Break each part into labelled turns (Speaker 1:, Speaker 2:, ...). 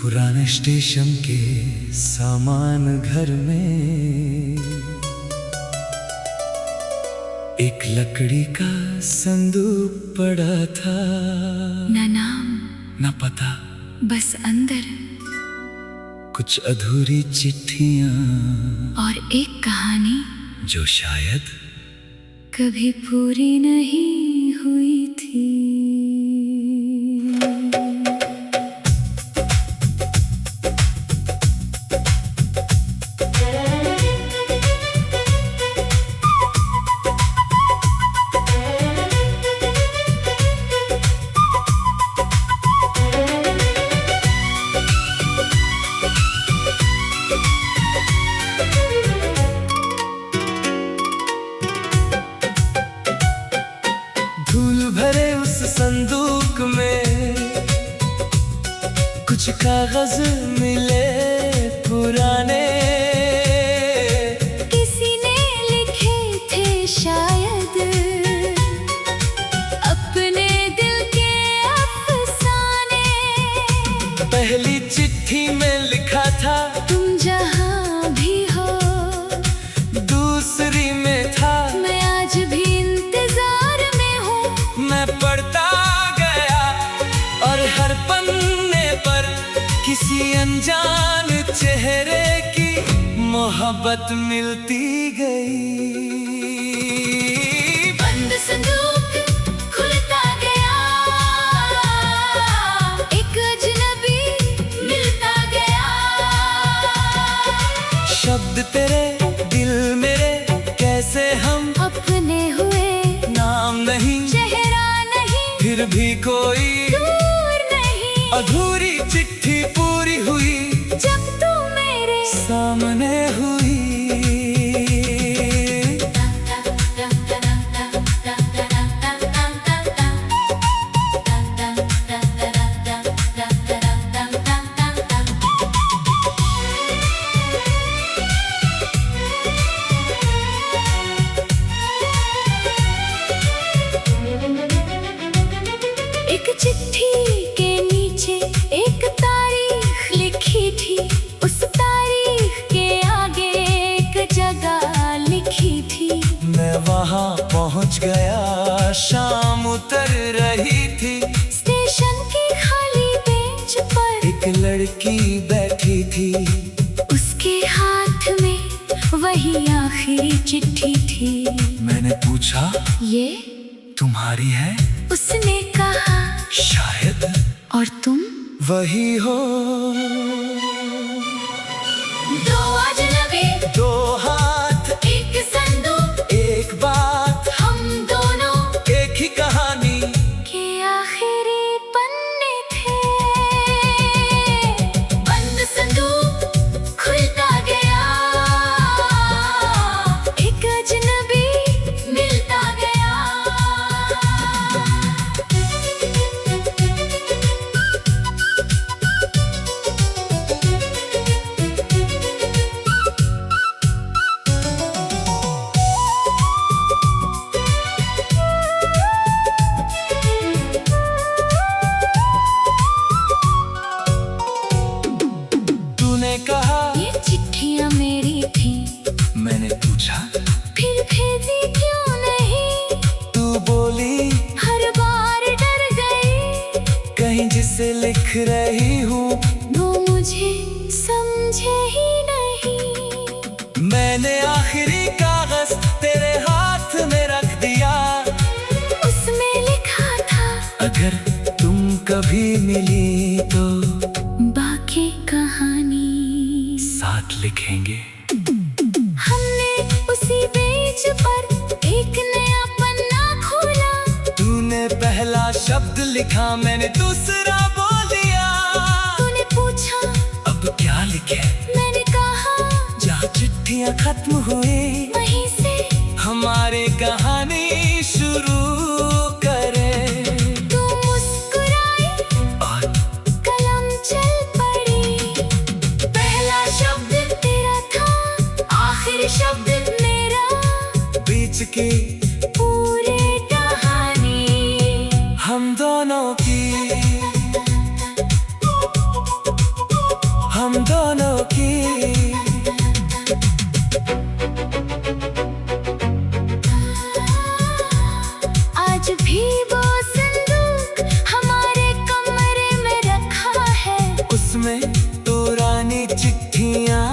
Speaker 1: पुराने स्टेशन के सामान घर में एक लकड़ी का संदूक पड़ा था।
Speaker 2: न नाम
Speaker 1: न पता,
Speaker 2: बस अंदर
Speaker 1: कुछ अधूरी चिट्ठियां
Speaker 2: और एक कहानी
Speaker 1: जो शायद
Speaker 2: कभी पूरी नहीं हुई थी।
Speaker 1: धूल भरे उस संदूक में कुछ कागज मिले पुराने,
Speaker 2: किसी ने लिखे थे शायद अपने दिल के अफसाने।
Speaker 1: पहली चिट्ठी में लिखा था
Speaker 2: तुम जहाँ भी हो,
Speaker 1: दूसरी में था
Speaker 2: मैं आज भी इंतजार में हूँ।
Speaker 1: मैं पढ़ता गया और हर पन्ने पर किसी अनजान चेहरे की मोहब्बत मिलती गई।
Speaker 2: बंद संदूक खुलता गया, एक अजनबी मिलता गया।
Speaker 1: शब्द तेरे, दिल मेरे, कैसे हम
Speaker 2: अपने हुए,
Speaker 1: नाम नहीं,
Speaker 2: चेहरा नहीं,
Speaker 1: फिर भी कोई
Speaker 2: दूर नहीं।
Speaker 1: अधूरी चिट्ठी पूरी हुई
Speaker 2: जब तू मेरे
Speaker 1: सामने हुई।
Speaker 2: एक चिट्ठी के नीचे एक तारीख लिखी थी, उस तारीख के आगे एक जगह लिखी थी।
Speaker 1: मैं वहाँ पहुँच गया, शाम उतर रही थी।
Speaker 2: स्टेशन की खाली बेंच पर
Speaker 1: एक लड़की बैठी थी,
Speaker 2: उसके हाथ में वही आखिरी चिट्ठी थी।
Speaker 1: मैंने पूछा
Speaker 2: ये
Speaker 1: तुम्हारी है?
Speaker 2: उसने कहा शायद, और तुम
Speaker 1: वही हो।
Speaker 2: दो अजनबी,
Speaker 1: दो हाथ,
Speaker 2: एक संदूक,
Speaker 1: एक बात,
Speaker 2: हम दोनों
Speaker 1: एक ही कहानी
Speaker 2: के आखिरी पन्ने थे। बंद संदूक खुलता गया, एक अजनबी मिलता गया।
Speaker 1: तूने कहा
Speaker 2: ये चिट्ठियाँ मेरी थी,
Speaker 1: मैंने पूछा
Speaker 2: फिर भेजी क्यों नहीं?
Speaker 1: तू बोली
Speaker 2: हर बार डर गई,
Speaker 1: कहीं जिसे लिख रही हूँ
Speaker 2: वो मुझे समझे ही नहीं।
Speaker 1: मैंने आखिरी कागज तेरे हाथ में रख दिया।
Speaker 2: उसमें लिखा था
Speaker 1: अगर तुम कभी मिली तो
Speaker 2: बाकी कहानी
Speaker 1: साथ लिखेंगे।
Speaker 2: हमने उसी पेज पर एक नया पन्ना खोला।
Speaker 1: तूने पहला शब्द लिखा, मैंने दूसरा बोल दिया।
Speaker 2: तूने पूछा
Speaker 1: अब क्या लिखे?
Speaker 2: मैंने कहा
Speaker 1: जहाँ चिट्ठियाँ खत्म हुई
Speaker 2: वहीं से
Speaker 1: हमारी कहानी शुरू करें।
Speaker 2: तू मुस्कुराई
Speaker 1: और
Speaker 2: कलम चल पड़ी। पहला शब्द तेरा था, आखिरी शब्द मेरा,
Speaker 1: बीच की
Speaker 2: पूरे कहानी
Speaker 1: हम दोनों की।
Speaker 2: वो संदूक हमारे कमरे में रखा है।
Speaker 1: उसमें पुरानी चिट्ठियाँ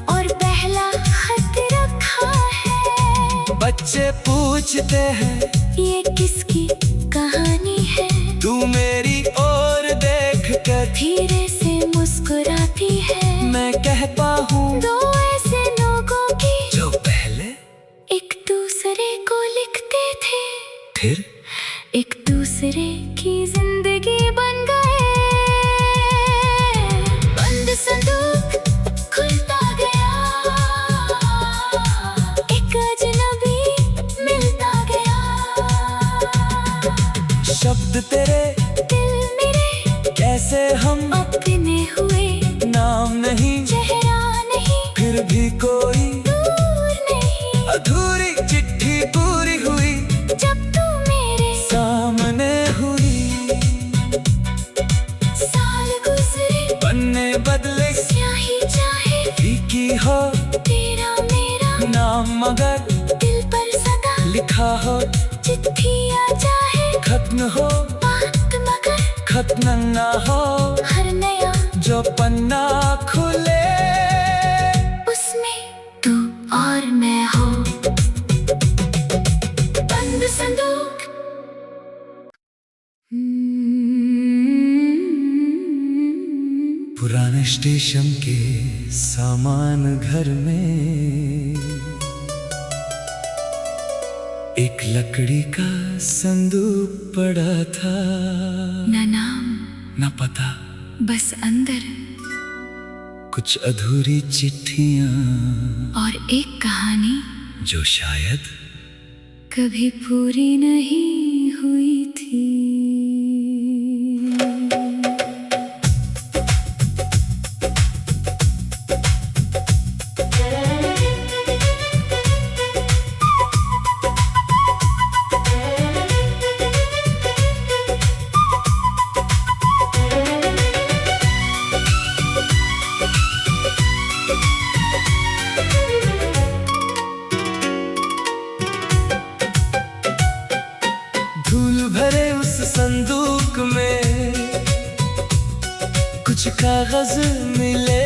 Speaker 2: और पहला खत रखा है।
Speaker 1: बच्चे पूछते हैं
Speaker 2: ये किसकी कहानी है।
Speaker 1: तू मेरी ओर देख कर
Speaker 2: धीरे से मुस्कुराती है।
Speaker 1: मैं कहता हूँ
Speaker 2: दो ऐसे लोगों की
Speaker 1: जो पहले
Speaker 2: एक दूसरे को लिखते थे,
Speaker 1: फिर
Speaker 2: एक दूसरे की जिंदगी बन गए। बंद संदूक खुलता गया, एक अजनबी मिलता गया।
Speaker 1: शब्द तेरे
Speaker 2: दिल मेरे
Speaker 1: कैसे हम
Speaker 2: अपने हुए,
Speaker 1: नाम नहीं
Speaker 2: चेहरा नहीं,
Speaker 1: फिर भी कोई
Speaker 2: दूर नहीं।
Speaker 1: अधूरी चिट्ठी पूरी हुई
Speaker 2: जब तू मेरे
Speaker 1: सामने हुई।
Speaker 2: साल गुजरे,
Speaker 1: पन्ने बदले
Speaker 2: स्याही चाहे
Speaker 1: फीकी हो
Speaker 2: तेरा मेरा
Speaker 1: नाम, मगर
Speaker 2: दिल पर सदा
Speaker 1: लिखा हो।
Speaker 2: चिट्ठियाँ चाहे
Speaker 1: खत्म हो
Speaker 2: बात मगर
Speaker 1: खत्म ना हो।
Speaker 2: हर नया
Speaker 1: जो पन्ना खुले
Speaker 2: उसमें तू और मैं हो। बंद संदूक।
Speaker 1: पुराने स्टेशन के सामान घर में एक लकड़ी का संदूक पड़ा था।
Speaker 2: न नाम
Speaker 1: न पता,
Speaker 2: बस अंदर
Speaker 1: कुछ अधूरी चिट्ठियाँ
Speaker 2: और एक कहानी
Speaker 1: जो शायद
Speaker 2: कभी पूरी नहीं हुई थी।
Speaker 1: धूल भरे उस संदूक में कुछ कागज मिले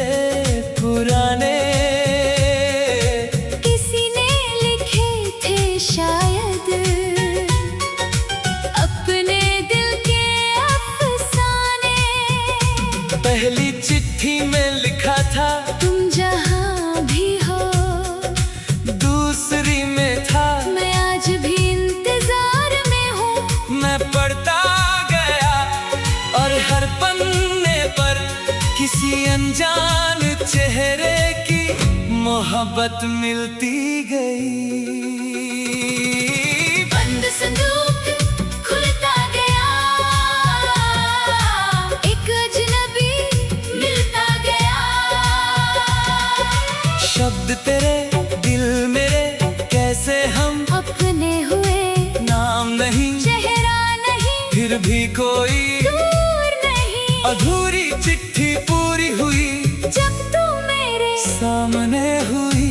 Speaker 1: पुराने।
Speaker 2: किसी ने लिखे थे शायद अपने दिल के अफसाने।
Speaker 1: पहली चिट्ठी में लिखा था
Speaker 2: तुम जहाँ भी हो,
Speaker 1: दूसरी में था
Speaker 2: मैं आज भी इंतजार में हूँ।
Speaker 1: मैं पढ़ता गया और हर पन्ने पर किसी अनजान चेहरे की मोहब्बत मिलती गई।
Speaker 2: बंद संदूक खुलता गया, एक अजनबी मिलता गया।
Speaker 1: शब्द तेरे दिल मेरे कैसे हम
Speaker 2: अपने हुए,
Speaker 1: नाम नहीं
Speaker 2: चेहरा नहीं,
Speaker 1: फिर भी कोई
Speaker 2: दूर नहीं।
Speaker 1: अधूरी चिट्ठी पूरी हुई
Speaker 2: जब तू मेरे
Speaker 1: सामने हुई।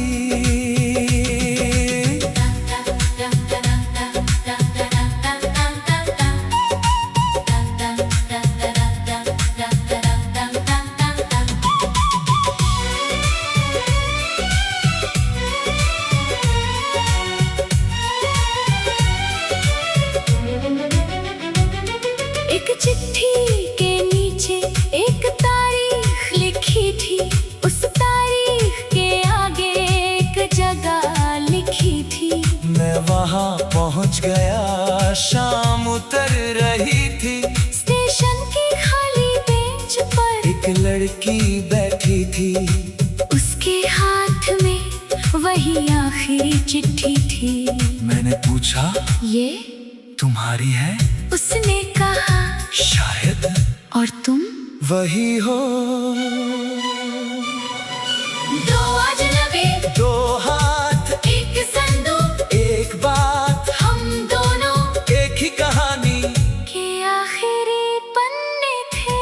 Speaker 2: एक चिट्ठी के नीचे एक तारीख लिखी थी, उस तारीख के आगे एक जगह लिखी थी।
Speaker 1: मैं वहाँ पहुँच गया, शाम उतर रही थी।
Speaker 2: स्टेशन की खाली बेंच पर
Speaker 1: एक लड़की बैठी थी,
Speaker 2: उसके हाथ में वही आखिरी चिट्ठी थी।
Speaker 1: मैंने पूछा
Speaker 2: ये
Speaker 1: तुम्हारी है?
Speaker 2: उसने कहा
Speaker 1: शायद
Speaker 2: और तुम
Speaker 1: वही हो।
Speaker 2: दो अजनबी,
Speaker 1: दो हाथ,
Speaker 2: एक संदूक,
Speaker 1: एक बात,
Speaker 2: हम दोनों
Speaker 1: एक ही कहानी
Speaker 2: के आखिरी पन्ने थे।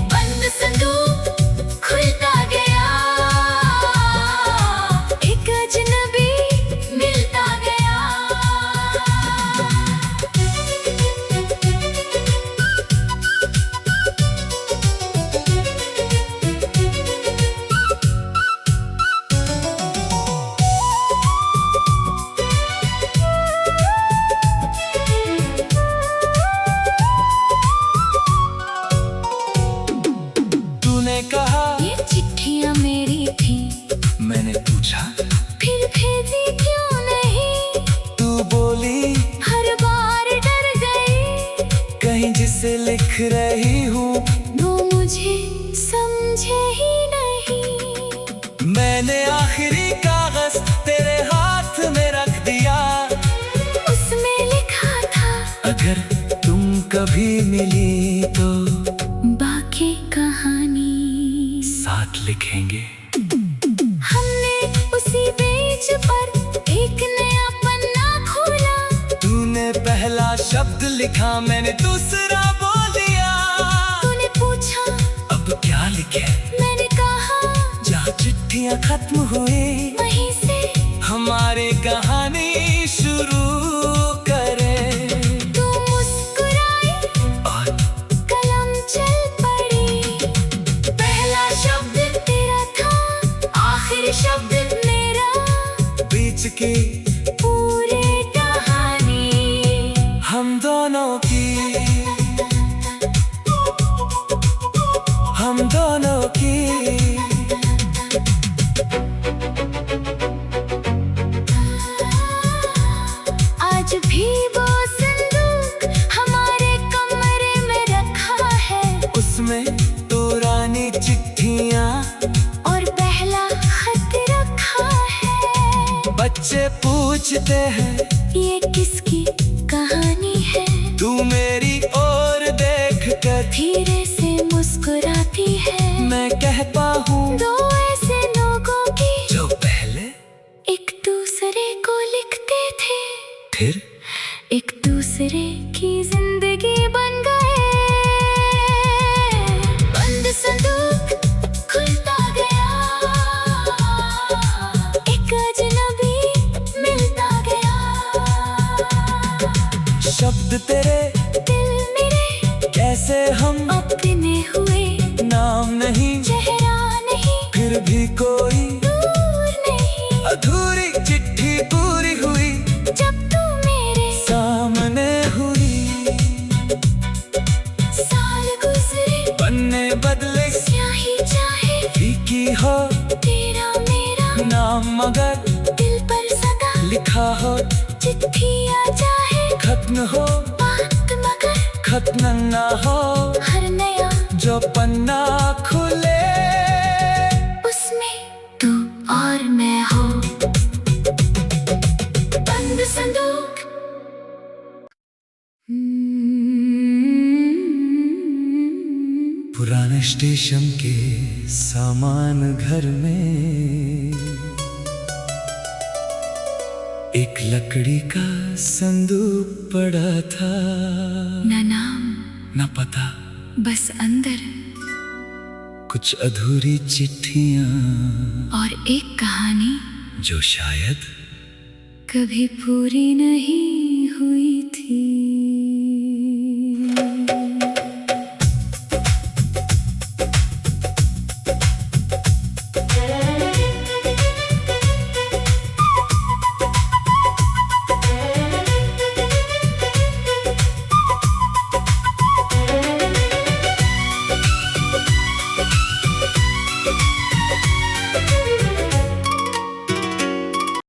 Speaker 2: बंद संदूक खुलता गया, एक अजनबी मिलता गया।
Speaker 1: से लिख रही हूँ,
Speaker 2: वो मुझे समझे ही नहीं।
Speaker 1: मैंने आखिरी कागज तेरे हाथ में रख दिया,
Speaker 2: उसमें लिखा था
Speaker 1: अगर तुम कभी मिली तो
Speaker 2: बाकी कहानी
Speaker 1: साथ लिखेंगे।
Speaker 2: हमने उसी पेज पर एक नया पन्ना खोला।
Speaker 1: तूने पहला शब्द लिखा, मैंने दूसरा बोल दिया।
Speaker 2: तूने पूछा
Speaker 1: अब क्या लिखे,
Speaker 2: मैंने कहा
Speaker 1: जहाँ चिट्ठियाँ खत्म हुई,
Speaker 2: वहीं से
Speaker 1: हमारी कहानी शुरू करें।
Speaker 2: तू मुस्कुराई
Speaker 1: और
Speaker 2: कलम चल पड़ी। पहला शब्द तेरा था, आखिरी शब्द मेरा,
Speaker 1: बीच की
Speaker 2: पूरी कहानी
Speaker 1: हम दोनों की, हम दोनों की।
Speaker 2: आज भी वो संदूक हमारे कमरे में रखा है,
Speaker 1: उसमें पुरानी चिट्ठियाँ
Speaker 2: और पहला खत रखा है।
Speaker 1: बच्चे पूछते हैं
Speaker 2: ये किसकी कहानी है,
Speaker 1: तू मेरी ओर देख कर
Speaker 2: धीरे से मुस्कुराती है।
Speaker 1: मैं कहता हूँ,
Speaker 2: दो ऐसे लोगों की
Speaker 1: जो पहले
Speaker 2: एक दूसरे को लिखते थे,
Speaker 1: फिर
Speaker 2: एक दूसरे की जिंदगी बन गए। बंद संदूक खुलता गया, एक अजनबी मिलता गया।
Speaker 1: शब्द तेरे
Speaker 2: दिल मेरे
Speaker 1: कैसे हम
Speaker 2: अपने हुए,
Speaker 1: नाम नहीं,
Speaker 2: चेहरा नहीं,
Speaker 1: फिर भी कोई
Speaker 2: दूर नहीं।
Speaker 1: अधूरी चिट्ठी पूरी हुई,
Speaker 2: जब तू मेरे
Speaker 1: सामने हुई।
Speaker 2: साल गुजरे,
Speaker 1: पन्ने बदले,
Speaker 2: स्याही चाहे
Speaker 1: फीकी हो
Speaker 2: तेरा मेरा
Speaker 1: नाम, मगर
Speaker 2: दिल पर सदा
Speaker 1: लिखा हो।
Speaker 2: चिट्ठियाँ चाहे
Speaker 1: खत्म हो
Speaker 2: बात मगर
Speaker 1: खत्म ना हो,
Speaker 2: हर नया
Speaker 1: जो पन्ना खुले
Speaker 2: उसमें तू और मैं हो। बंद संदूक।
Speaker 1: पुराने स्टेशन के सामान घर में एक लकड़ी का संदूक पड़ा था,
Speaker 2: न नाम
Speaker 1: न पता,
Speaker 2: बस अंदर
Speaker 1: कुछ अधूरी चिट्ठियाँ
Speaker 2: और एक कहानी
Speaker 1: जो शायद
Speaker 2: कभी पूरी नहीं